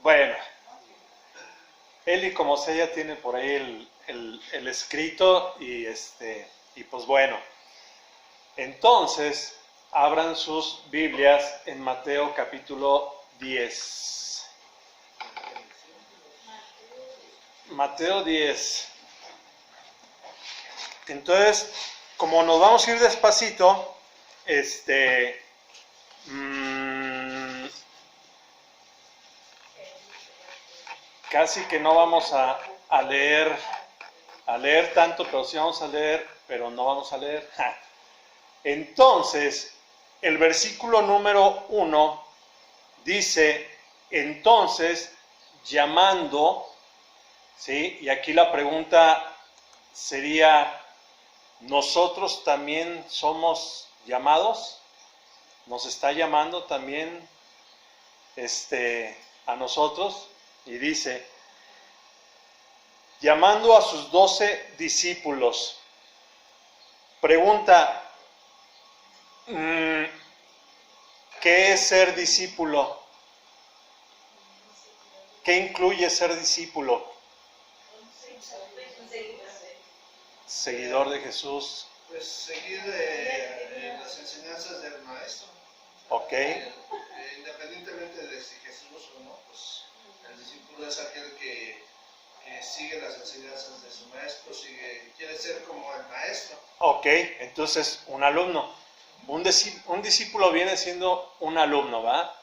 Bueno, Eli como sea ya tiene por ahí el escrito y pues bueno. Entonces, abran sus Biblias en Mateo capítulo 10. Mateo 10. Entonces, como nos vamos a ir despacito, casi que no vamos a leer tanto, pero sí vamos a leer, pero no vamos a leer. Entonces, el versículo número 1 dice, entonces, llamando, ¿sí? Y aquí la pregunta sería, ¿nosotros también somos llamados? ¿Nos está llamando también a nosotros? Y dice, llamando a sus 12 discípulos, pregunta, ¿qué es ser discípulo? ¿Qué incluye ser discípulo? Seguidor de Jesús. Pues seguir las enseñanzas del maestro. Ok. Independientemente de si Jesús o no, pues el discípulo es aquel que sigue las enseñanzas de su maestro, quiere ser como el maestro. Ok, entonces un alumno. Un discípulo viene siendo un alumno, ¿va?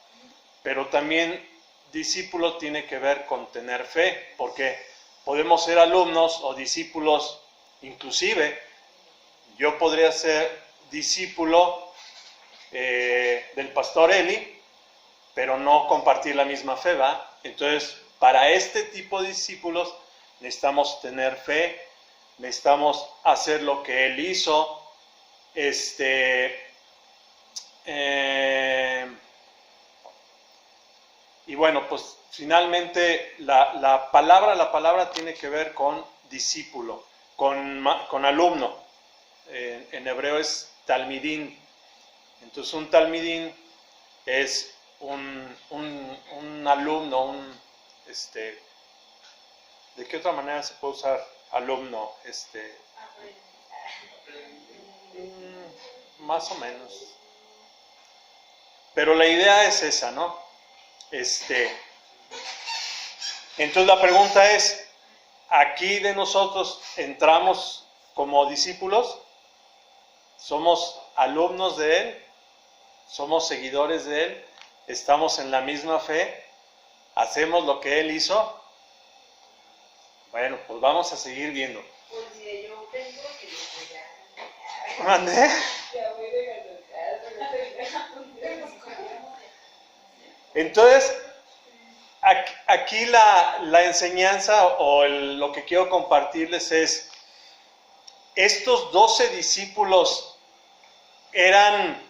Pero también discípulo tiene que ver con tener fe, porque podemos ser alumnos o discípulos, inclusive yo podría ser discípulo del pastor Eli, pero no compartir la misma fe, ¿va? Entonces, para este tipo de discípulos necesitamos tener fe, necesitamos hacer lo que él hizo, y bueno, pues finalmente la palabra tiene que ver con discípulo, con alumno. En hebreo es talmidín. Entonces un talmidín es un alumno, ¿de qué otra manera se puede usar alumno? Más o menos. Pero la idea es esa, ¿no? Entonces la pregunta es, ¿aquí de nosotros entramos como discípulos? ¿Somos alumnos de Él? ¿Somos seguidores de Él? ¿Estamos en la misma fe? ¿Hacemos lo que Él hizo? Bueno, pues vamos a seguir viendo. Pues si yo tengo que ya. ¿Mandé? Ya voy dejando Entonces, aquí la enseñanza o lo que quiero compartirles es, estos 12 discípulos eran,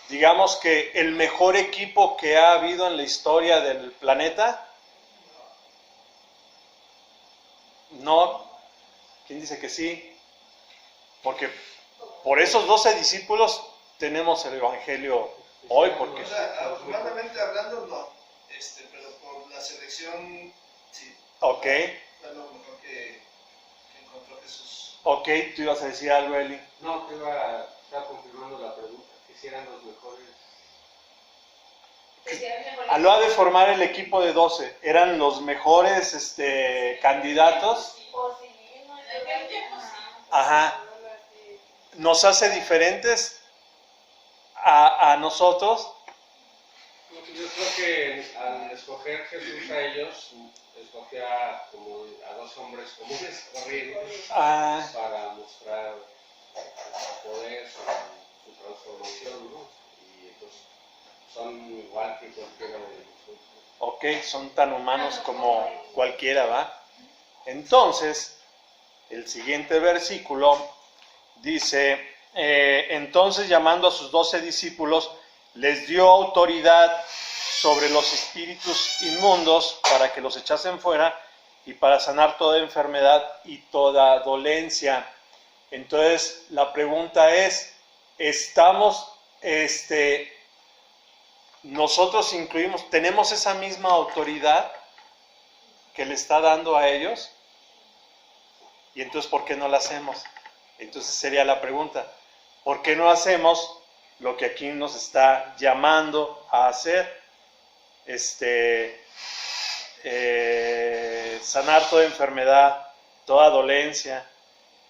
digamos que el mejor equipo que ha habido en la historia del planeta. No, ¿quién dice que sí? Porque por esos 12 discípulos tenemos el Evangelio hoy, porque... O sea, humanamente hablando no, pero por la selección sí. Ok. Fue lo mejor que encontró Jesús. Ok, tú ibas a decir algo, Eli. No, te estaba confirmando la pregunta, que si eran los mejores. A lo ha de formar el equipo de 12, ¿eran los mejores candidatos? Ajá. ¿Nos hace diferentes a nosotros? Yo creo que al escoger Jesús a ellos, escogía como a dos hombres comunes, corrientes, para mostrar su poder, su transformación, ¿no? Y pues son igual que cualquiera de nosotros. Ok, son tan humanos como cualquiera, ¿va? Entonces, el siguiente versículo dice, entonces llamando a sus 12 discípulos, les dio autoridad sobre los espíritus inmundos para que los echasen fuera y para sanar toda enfermedad y toda dolencia. Entonces, la pregunta es, ¿estamos nosotros tenemos esa misma autoridad que le está dando a ellos, y entonces ¿por qué no la hacemos? Entonces sería la pregunta, ¿por qué no hacemos lo que aquí nos está llamando a hacer? Sanar toda enfermedad, toda dolencia,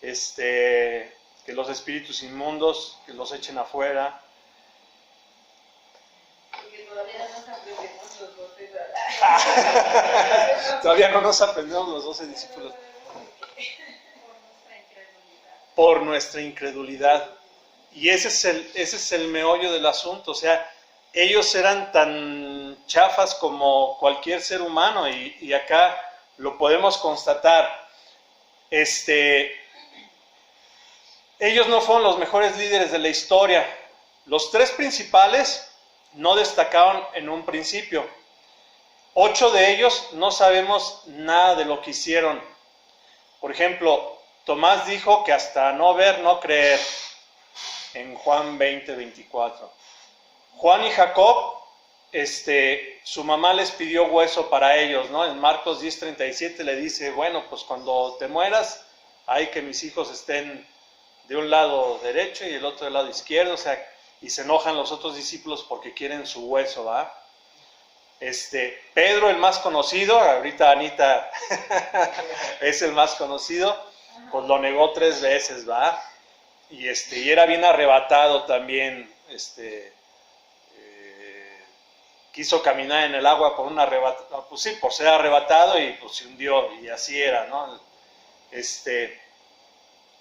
que los espíritus inmundos que los echen afuera. Porque todavía no nos aprendemos los 12, Todavía no nos aprendemos los 12 discípulos. Por nuestra incredulidad. Y ese es el meollo del asunto. O sea, ellos eran tan chafas como cualquier ser humano, y acá lo podemos constatar. Ellos no fueron los mejores líderes de la historia. Los 3 principales no destacaron en un principio. 8 de ellos no sabemos nada de lo que hicieron. Por ejemplo, Tomás dijo que hasta no ver, no creer, en Juan 20:24. Juan y Jacob, su mamá les pidió hueso para ellos, ¿no? En Marcos 10:37 le dice, bueno, pues cuando te mueras, hay que mis hijos estén de un lado derecho y el otro del lado izquierdo, o sea, y se enojan los otros discípulos porque quieren su hueso, ¿va? Pedro, el más conocido, ahorita Anita es el más conocido, pues lo negó 3 veces, ¿va? Y era bien arrebatado también, quiso caminar en el agua por pues sí, por ser arrebatado, y pues se hundió, y así era, ¿no?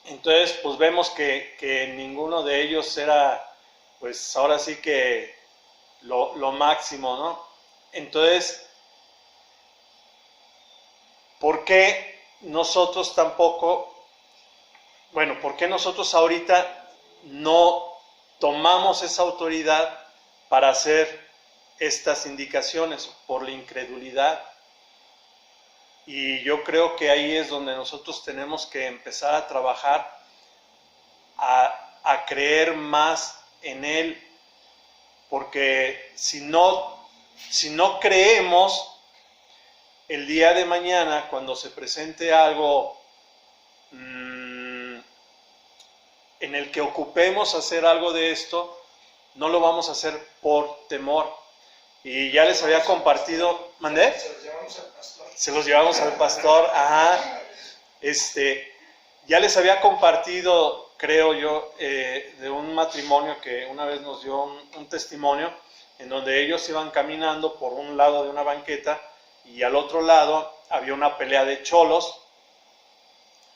Entonces, pues vemos que ninguno de ellos era, pues ahora sí que lo máximo, ¿no? Entonces, ¿por qué nosotros ahorita no tomamos esa autoridad para hacer estas indicaciones? Por la incredulidad. Y yo creo que ahí es donde nosotros tenemos que empezar a trabajar, a creer más en Él, porque si no creemos, el día de mañana, cuando se presente algo en el que ocupemos hacer algo de esto, no lo vamos a hacer por temor. Y ya les había compartido, ¿mandé? Se los llevamos al pastor. Se los llevamos al pastor, ajá. Ya les había compartido, creo yo, de un matrimonio que una vez nos dio un testimonio, en donde ellos iban caminando por un lado de una banqueta y al otro lado había una pelea de cholos,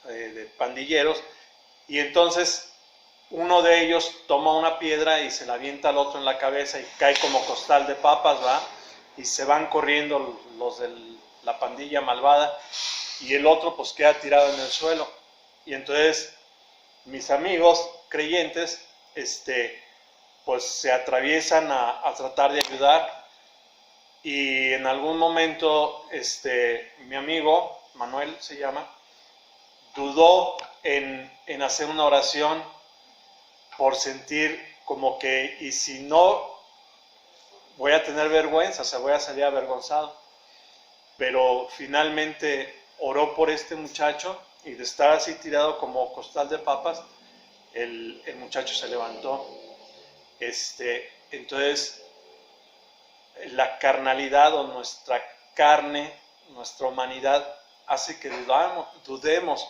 de pandilleros, y entonces uno de ellos toma una piedra y se la avienta al otro en la cabeza y cae como costal de papas, ¿va? Y se van corriendo los de la pandilla malvada, y el otro pues queda tirado en el suelo. Y entonces mis amigos creyentes pues se atraviesan a tratar de ayudar, y en algún momento mi amigo Manuel se llama, dudó en hacer una oración por sentir como que, y si no, voy a tener vergüenza, o sea, voy a salir avergonzado. Pero finalmente oró por este muchacho, y de estar así tirado como costal de papas, el muchacho se levantó. Entonces, la carnalidad, o nuestra carne, nuestra humanidad, hace que dudemos.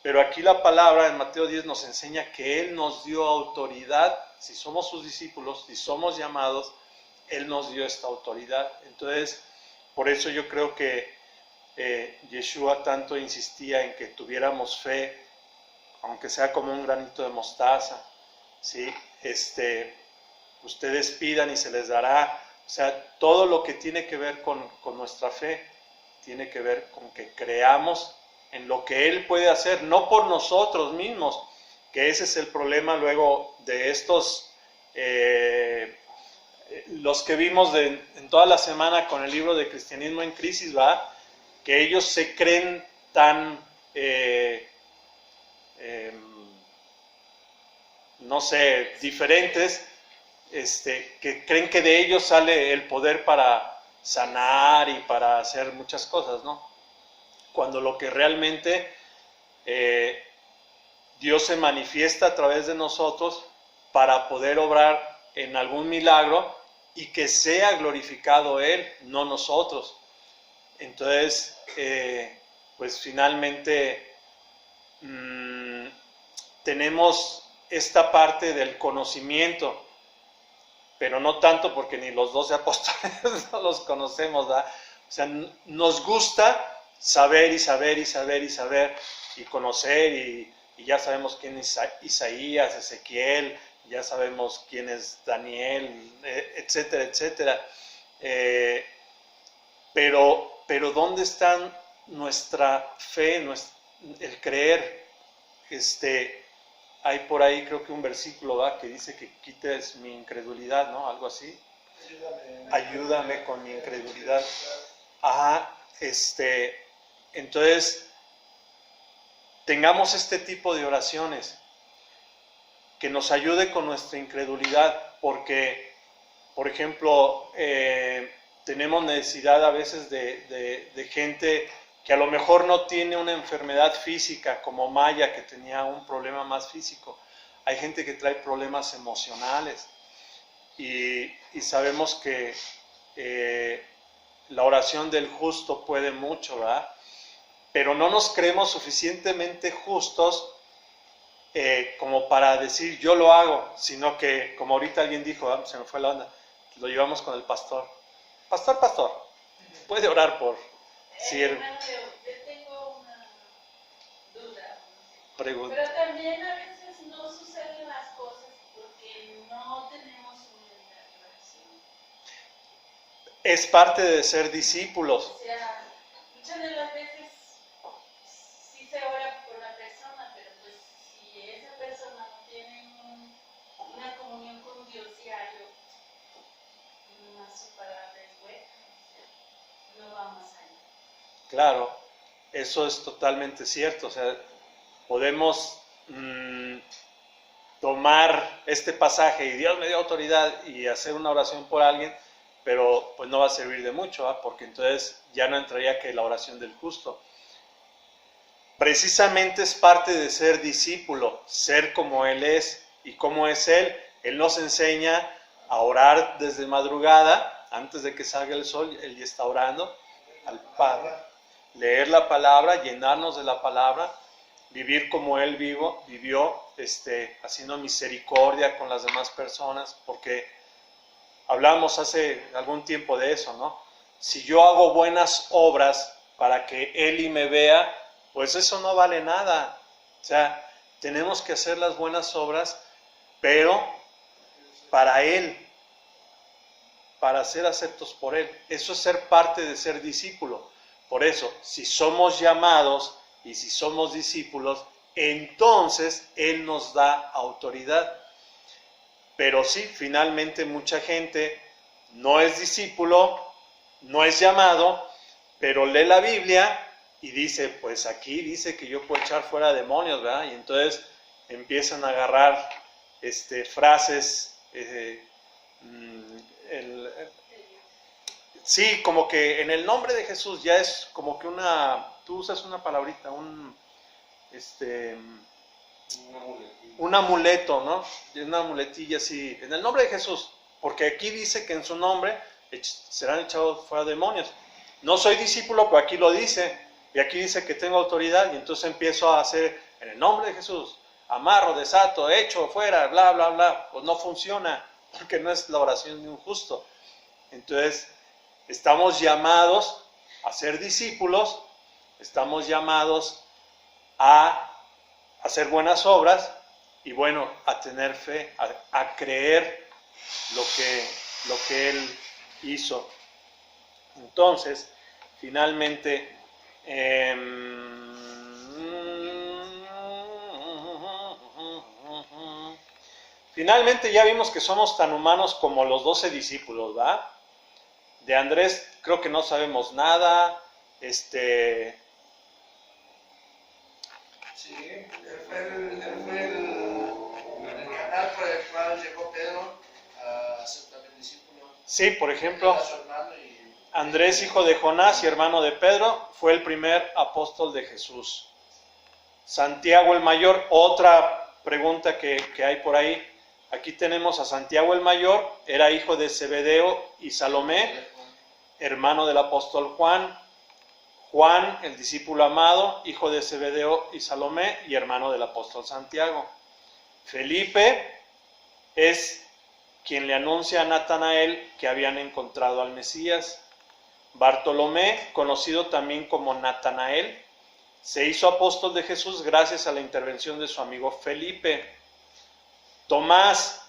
Pero aquí la palabra en Mateo 10 nos enseña que Él nos dio autoridad. Si somos sus discípulos, si somos llamados, Él nos dio esta autoridad. Entonces, por eso yo creo que Yeshua tanto insistía en que tuviéramos fe, aunque sea como un granito de mostaza, ¿sí? Ustedes pidan y se les dará. O sea, todo lo que tiene que ver con nuestra fe tiene que ver con que creamos en lo que Él puede hacer, no por nosotros mismos, que ese es el problema luego de estos, los que vimos en toda la semana con el libro de Cristianismo en Crisis, ¿va? Que ellos se creen tan, no sé, diferentes, que creen que de ellos sale el poder para sanar y para hacer muchas cosas, ¿no? Cuando lo que realmente Dios se manifiesta a través de nosotros para poder obrar en algún milagro y que sea glorificado Él, no nosotros. Entonces, pues finalmente tenemos esta parte del conocimiento, pero no tanto porque ni los 12 apóstoles no los conocemos, ¿verdad? O sea, nos gusta saber y saber y saber y saber y conocer y ya sabemos quién es Isaías, Ezequiel, ya sabemos quién es Daniel, etcétera, etcétera. Pero ¿dónde está nuestra fe, el creer? Hay por ahí creo que un versículo, ¿va?, que dice que quites mi incredulidad, ¿no? Algo así. Ayúdame con mi incredulidad. Ajá, entonces, tengamos este tipo de oraciones que nos ayude con nuestra incredulidad, porque, por ejemplo, tenemos necesidad a veces de gente que a lo mejor no tiene una enfermedad física, como Maya, que tenía un problema más físico. Hay gente que trae problemas emocionales y sabemos que la oración del justo puede mucho, ¿verdad? Pero no nos creemos suficientemente justos como para decir yo lo hago, sino que, como ahorita alguien dijo, se me fue la onda, lo llevamos con el pastor. Pastor, puede orar por... Hermano, yo tengo una duda. Pregunta. Pero también a veces no suceden las cosas porque no tenemos una oración. Es parte de ser discípulos. O sea, muchas de las veces sí se ora por la persona, pero pues si esa persona no tiene una comunión con Dios diario, más su palabra es buena, no va más allá. Claro, eso es totalmente cierto. O sea, podemos tomar este pasaje y Dios me dio autoridad y hacer una oración por alguien, pero pues no va a servir de mucho, ¿eh? Porque entonces ya no entraría que la oración del justo. Precisamente es parte de ser discípulo, ser como Él es. ¿Y cómo es Él? Él nos enseña a orar desde madrugada, antes de que salga el sol, Él ya está orando al Padre. Leer la palabra, llenarnos de la palabra, vivir como Él vivió, haciendo misericordia con las demás personas, porque hablamos hace algún tiempo de eso, ¿no? Si yo hago buenas obras para que Él me vea, pues eso no vale nada. O sea, tenemos que hacer las buenas obras, pero para Él, para ser aceptos por Él. Eso es ser parte de ser discípulo. Por eso, si somos llamados y si somos discípulos, entonces Él nos da autoridad. Pero sí, finalmente mucha gente no es discípulo, no es llamado, pero lee la Biblia y dice, pues aquí dice que yo puedo echar fuera demonios, ¿verdad? Y entonces empiezan a agarrar frases, sí, como que en el nombre de Jesús ya es como que tú usas una palabrita, un amuleto, ¿no? Una muletilla así, en el nombre de Jesús, porque aquí dice que en su nombre serán echados fuera demonios. No soy discípulo, pero aquí lo dice, y aquí dice que tengo autoridad, y entonces empiezo a hacer en el nombre de Jesús, amarro, desato, echo, fuera, bla, bla, bla. Pues no funciona, porque no es la oración de un justo. Entonces, estamos llamados a ser discípulos, estamos llamados a hacer buenas obras y bueno, a tener fe, a creer lo que Él hizo. Entonces, finalmente, ya vimos que somos tan humanos como los 12 discípulos, ¿va? De Andrés creo que no sabemos nada. Sí, él fue el canal por el cual llegó Pedro a Sí, por ejemplo, Andrés, hijo de Jonás y hermano de Pedro, fue el primer apóstol de Jesús. Santiago el mayor, otra pregunta que hay por ahí. Aquí tenemos a Santiago el mayor, era hijo de Zebedeo y Salomé, hermano del apóstol Juan. Juan, el discípulo amado, hijo de Zebedeo y Salomé y hermano del apóstol Santiago. Felipe es quien le anuncia a Natanael que habían encontrado al Mesías. Bartolomé, conocido también como Natanael, se hizo apóstol de Jesús gracias a la intervención de su amigo Felipe. Tomás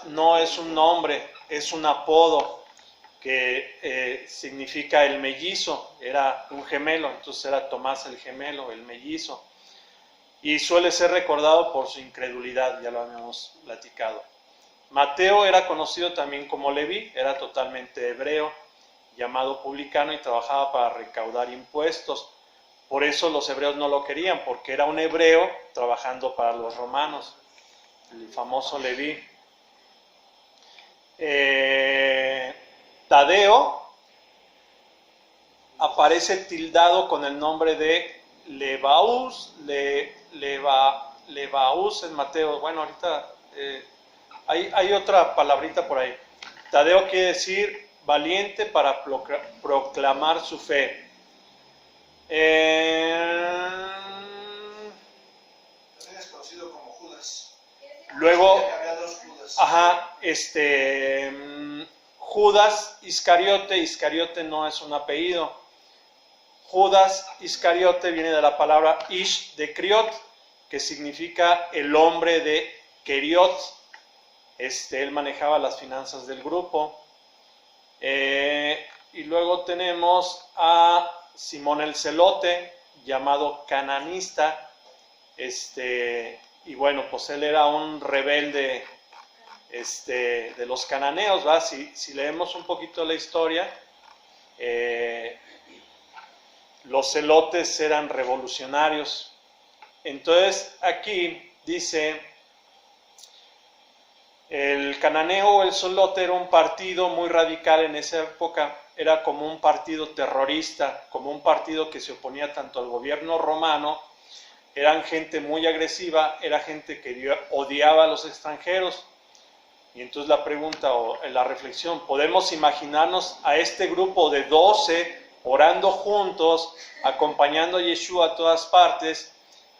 no es un nombre, es un apodo que significa el mellizo, era un gemelo, entonces era Tomás el gemelo, el mellizo. Y suele ser recordado por su incredulidad, ya lo habíamos platicado. Mateo era conocido también como Leví, era totalmente hebreo, llamado publicano y trabajaba para recaudar impuestos. Por eso los hebreos no lo querían, porque era un hebreo trabajando para los romanos, el famoso Leví. Tadeo aparece tildado con el nombre de Levaús en Mateo. Bueno, ahorita hay otra palabrita por ahí. Tadeo quiere decir valiente para proclamar su fe. También es conocido como Judas. Luego, Había dos Judas. Judas Iscariote. Iscariote no es un apellido. Judas Iscariote viene de la palabra Ish de Criot, que significa el hombre de Keriot. Él manejaba las finanzas del grupo. Y luego tenemos a Simón el Celote, llamado cananista. Y bueno, pues él era un rebelde de los cananeos, ¿va? Si leemos un poquito la historia, los celotes eran revolucionarios. Entonces aquí dice, el cananeo o el celote era un partido muy radical en esa época, era como un partido terrorista, como un partido que se oponía tanto al gobierno romano. Eran gente muy agresiva, era gente que odiaba a los extranjeros. Y entonces la pregunta o la reflexión, ¿podemos imaginarnos a este grupo de 12 orando juntos, acompañando a Yeshua a todas partes?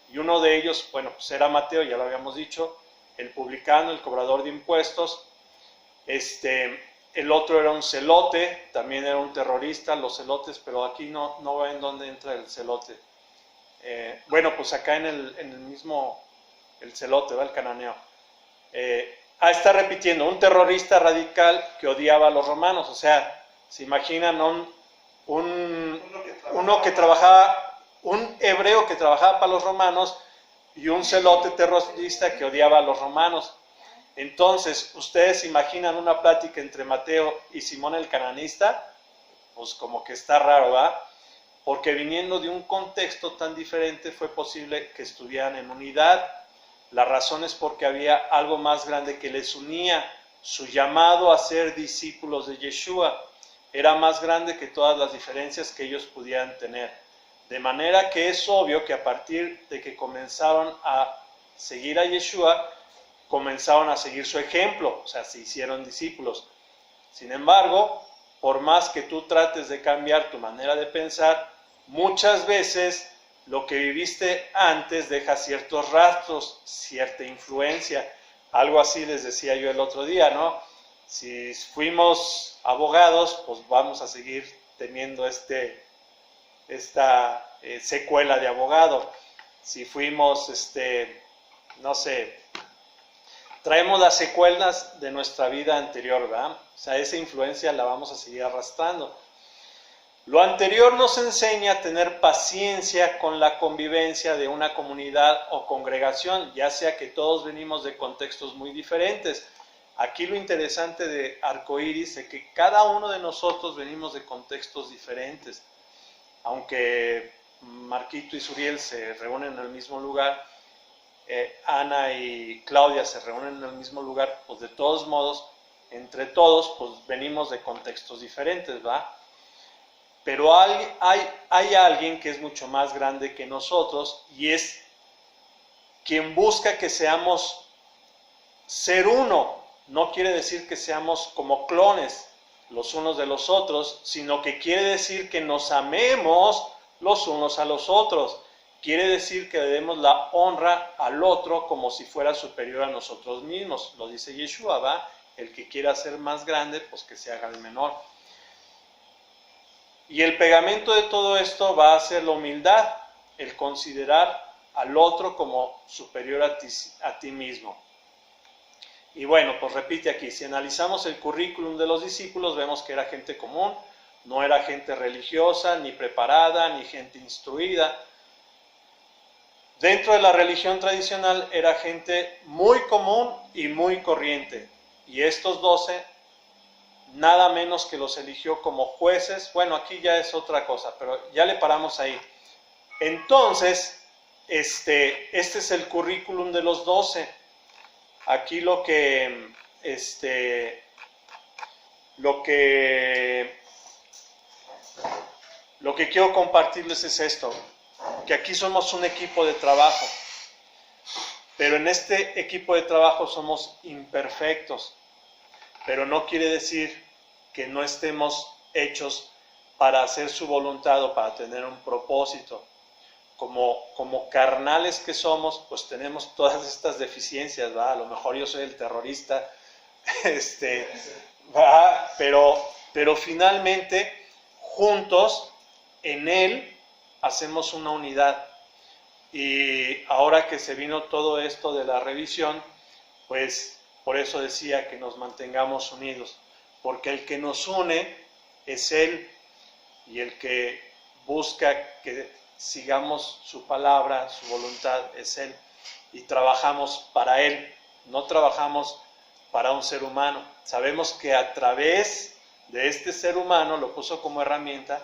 Y uno de ellos, bueno, pues era Mateo, ya lo habíamos dicho, el publicano, el cobrador de impuestos. El otro era un celote, también era un terrorista, los celotes, pero aquí no ven dónde entra el celote. Bueno, pues acá en el mismo, el celote, ¿va? El cananeo. Está repitiendo, un terrorista radical que odiaba a los romanos. O sea, se imaginan uno que trabajaba, un hebreo que trabajaba para los romanos y un celote terrorista que odiaba a los romanos. Entonces, ¿ustedes imaginan una plática entre Mateo y Simón el cananista? Pues como que está raro, ¿va? Porque viniendo de un contexto tan diferente fue posible que estuvieran en unidad. La razón es porque había algo más grande que les unía, su llamado a ser discípulos de Yeshua. Era más grande que todas las diferencias que ellos pudieran tener. De manera que es obvio que a partir de que comenzaron a seguir a Yeshua, comenzaron a seguir su ejemplo, o sea, se hicieron discípulos. Sin embargo, por más que tú trates de cambiar tu manera de pensar, muchas veces lo que viviste antes deja ciertos rastros, cierta influencia. Algo así les decía yo el otro día, ¿no? Si fuimos abogados, pues vamos a seguir teniendo esta secuela de abogado. Si fuimos, no sé, traemos las secuelas de nuestra vida anterior, ¿verdad? O sea, esa influencia la vamos a seguir arrastrando. Lo anterior nos enseña a tener paciencia con la convivencia de una comunidad o congregación, ya sea que todos venimos de contextos muy diferentes. Aquí lo interesante de Arcoíris es que cada uno de nosotros venimos de contextos diferentes. Aunque Marquito y Suriel se reúnen en el mismo lugar, Ana y Claudia se reúnen en el mismo lugar, pues de todos modos entre todos, pues venimos de contextos diferentes, ¿va? Pero hay alguien que es mucho más grande que nosotros y es quien busca que seamos ser uno. No quiere decir que seamos como clones los unos de los otros, sino que quiere decir que nos amemos los unos a los otros. Quiere decir que le demos la honra al otro como si fuera superior a nosotros mismos. Lo dice Yeshua, ¿va? El que quiera ser más grande, pues que se haga el menor. Y el pegamento de todo esto va a ser la humildad, el considerar al otro como superior a ti mismo. Y bueno, pues repite aquí, si analizamos el currículum de los discípulos, vemos que era gente común, no era gente religiosa, ni preparada, ni gente instruida. Dentro de la religión tradicional era gente muy común y muy corriente. Y estos 12, nada menos que los eligió como jueces. Bueno, aquí ya es otra cosa, pero ya le paramos ahí. Entonces, este es el currículum de los 12. Aquí lo que quiero compartirles es esto, que aquí somos un equipo de trabajo, pero en este equipo de trabajo somos imperfectos, pero no quiere decir que no estemos hechos para hacer su voluntad o para tener un propósito. Como carnales que somos, pues tenemos todas estas deficiencias, ¿va? A lo mejor yo soy el terrorista, ¿va? Pero finalmente, juntos, en Él, hacemos una unidad. Y ahora que se vino todo esto de la revisión, pues por eso decía que nos mantengamos unidos, porque el que nos une es Él, y el que busca que sigamos su palabra, su voluntad, es Él, y trabajamos para Él, no trabajamos para un ser humano. Sabemos que a través de este ser humano lo puso como herramienta,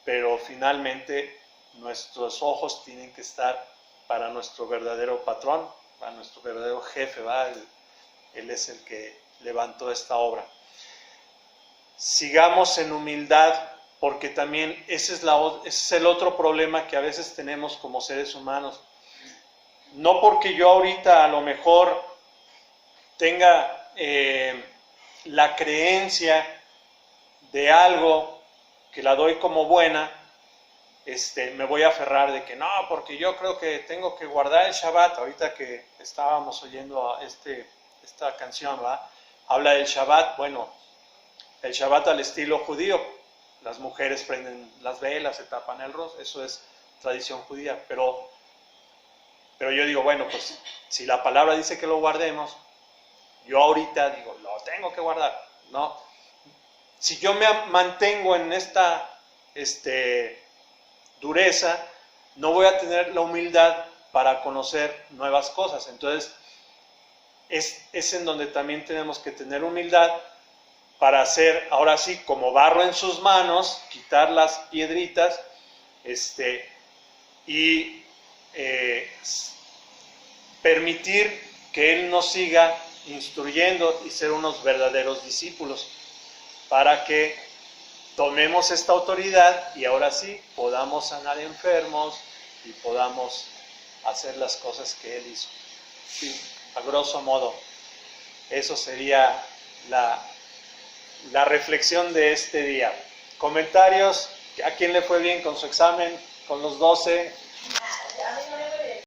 pero finalmente nuestros ojos tienen que estar para nuestro verdadero patrón, para nuestro verdadero jefe, ¿va? Él es el que levantó esta obra. Sigamos en humildad, porque también ese es el otro problema que a veces tenemos como seres humanos. No porque yo ahorita a lo mejor tenga la creencia de algo que la doy como buena, me voy a aferrar de que no, porque yo creo que tengo que guardar el Shabbat. Ahorita que estábamos oyendo esta canción, ¿va? Habla del Shabbat. Bueno, el Shabbat al estilo judío. Las mujeres prenden las velas, se tapan el rostro, eso es tradición judía. Pero yo digo, bueno, pues si la palabra dice que lo guardemos, yo ahorita digo, lo tengo que guardar, ¿no? Si yo me mantengo en esta dureza, no voy a tener la humildad para conocer nuevas cosas. Entonces, es en donde también tenemos que tener humildad para hacer, ahora sí, como barro en sus manos, quitar las piedritas, y permitir que Él nos siga instruyendo y ser unos verdaderos discípulos, para que tomemos esta autoridad y ahora sí podamos sanar enfermos y podamos hacer las cosas que Él hizo. Sí, a grosso modo, eso sería la reflexión de este día. Comentarios, ¿a quién le fue bien con su examen, con los 12?